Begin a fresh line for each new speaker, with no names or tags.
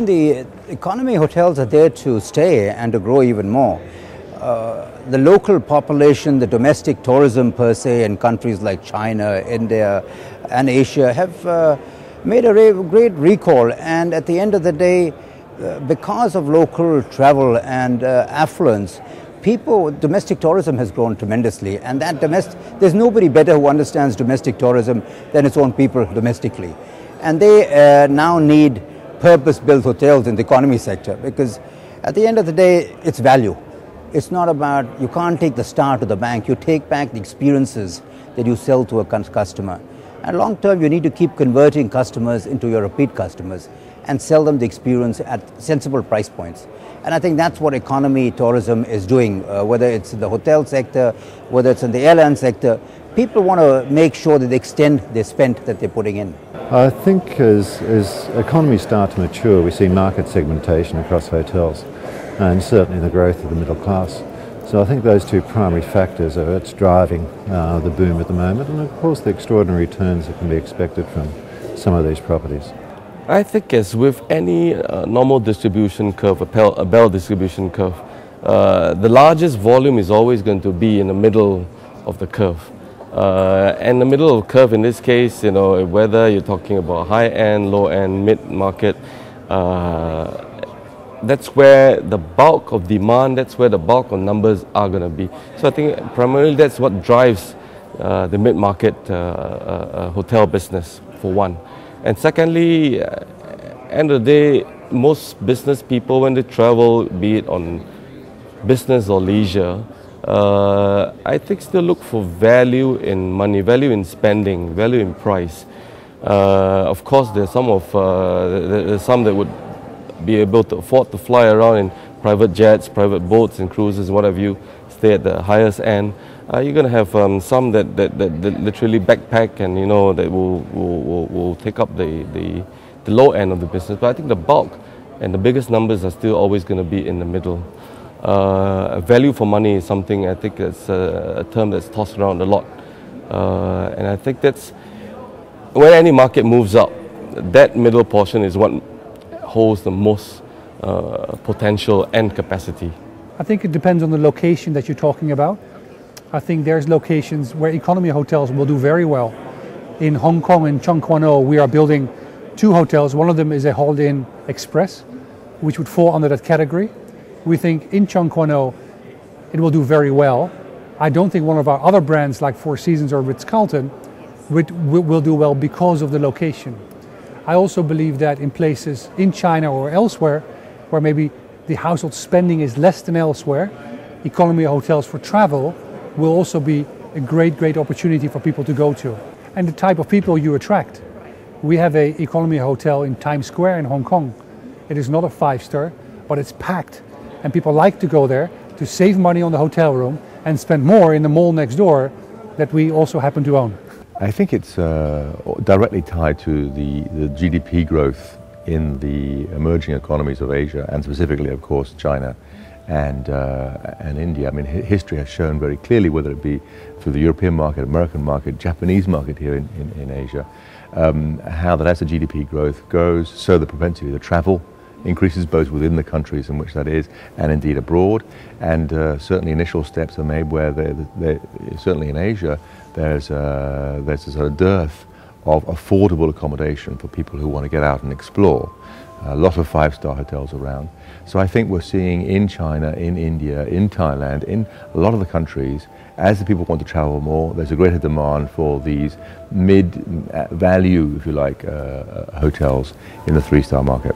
think the economy hotels are there to stay and to grow even more. The local population, the domestic tourism per se in countries like China, India and Asia have made a great recall, and at the end of the day, because of local travel and affluence, domestic tourism has grown tremendously, and there's nobody better who understands domestic tourism than its own people domestically. And they now need purpose-built hotels in the economy sector, because at the end of the day, it's value. It's not about, you can't take the star to the bank, you take back the experiences that you sell to a customer. And long term, you need to keep converting customers into your repeat customers and sell them the experience at sensible price points. And I think that's what economy tourism is doing, whether it's in the hotel sector, whether it's in the airline sector. People want to make sure that they extend their spend that they're putting in.
I think as economies start to mature, we see market segmentation across hotels, and certainly the growth of the middle class. So I think those two primary factors are what's driving the boom at the moment, and of course the extraordinary returns that can be expected from some of these properties.
I think as with any normal distribution curve, a bell distribution curve, the largest volume is always going to be in the middle of the curve. And the middle of the curve in this case, whether you're talking about high-end, low-end, mid-market, that's where the bulk of demand, that's where the bulk of numbers are going to be. So I think primarily that's what drives the mid-market hotel business, for one. And secondly, end of the day, most business people, when they travel, be it on business or leisure, I think still look for value in money, value in spending, value in price. Of course, there's some that would be able to afford to fly around in private jets, private boats and cruises, what have you, stay at the highest end. You're going to have some that literally backpack and that will take up the low end of the business. But I think the bulk and the biggest numbers are still always going to be in the middle. Value for money is something I think that's a term that's tossed around a lot, and I think that's when any market moves up, that middle portion is what holds the most potential and capacity.
I think it depends on the location that you're talking about. I think there's locations where economy hotels will do very well. In Hong Kong and Chung Kwan O, we are building 2 hotels. One of them is a Holiday Inn Express, which would fall under that category. We think in Chung Kwan O, it will do very well. I don't think one of our other brands like Four Seasons or Ritz-Carlton will do well because of the location. I also believe that in places in China or elsewhere, where maybe the household spending is less than elsewhere, economy hotels for travel will also be a great opportunity for people to go to. And the type of people you attract. We have an economy hotel in Times Square in Hong Kong. It is not a 5-star, but it's packed. And people like to go there to save money on the hotel room and spend more in the mall next door that we also happen to own.
I think it's directly tied to the GDP growth in the emerging economies of Asia, and specifically, of course, China and India. I mean, history has shown very clearly, whether it be through the European market, American market, Japanese market here in Asia, how that as the GDP growth goes, so the propensity to travel increases both within the countries in which that is and indeed abroad. And certainly initial steps are made where certainly in Asia there's a sort of dearth of affordable accommodation for people who want to get out and explore. A lot of 5-star hotels around. So I think we're seeing in China, in India, in Thailand, in a lot of the countries, as the people want to travel more, there's a greater demand for these mid-value, if you like, hotels in the 3-star market.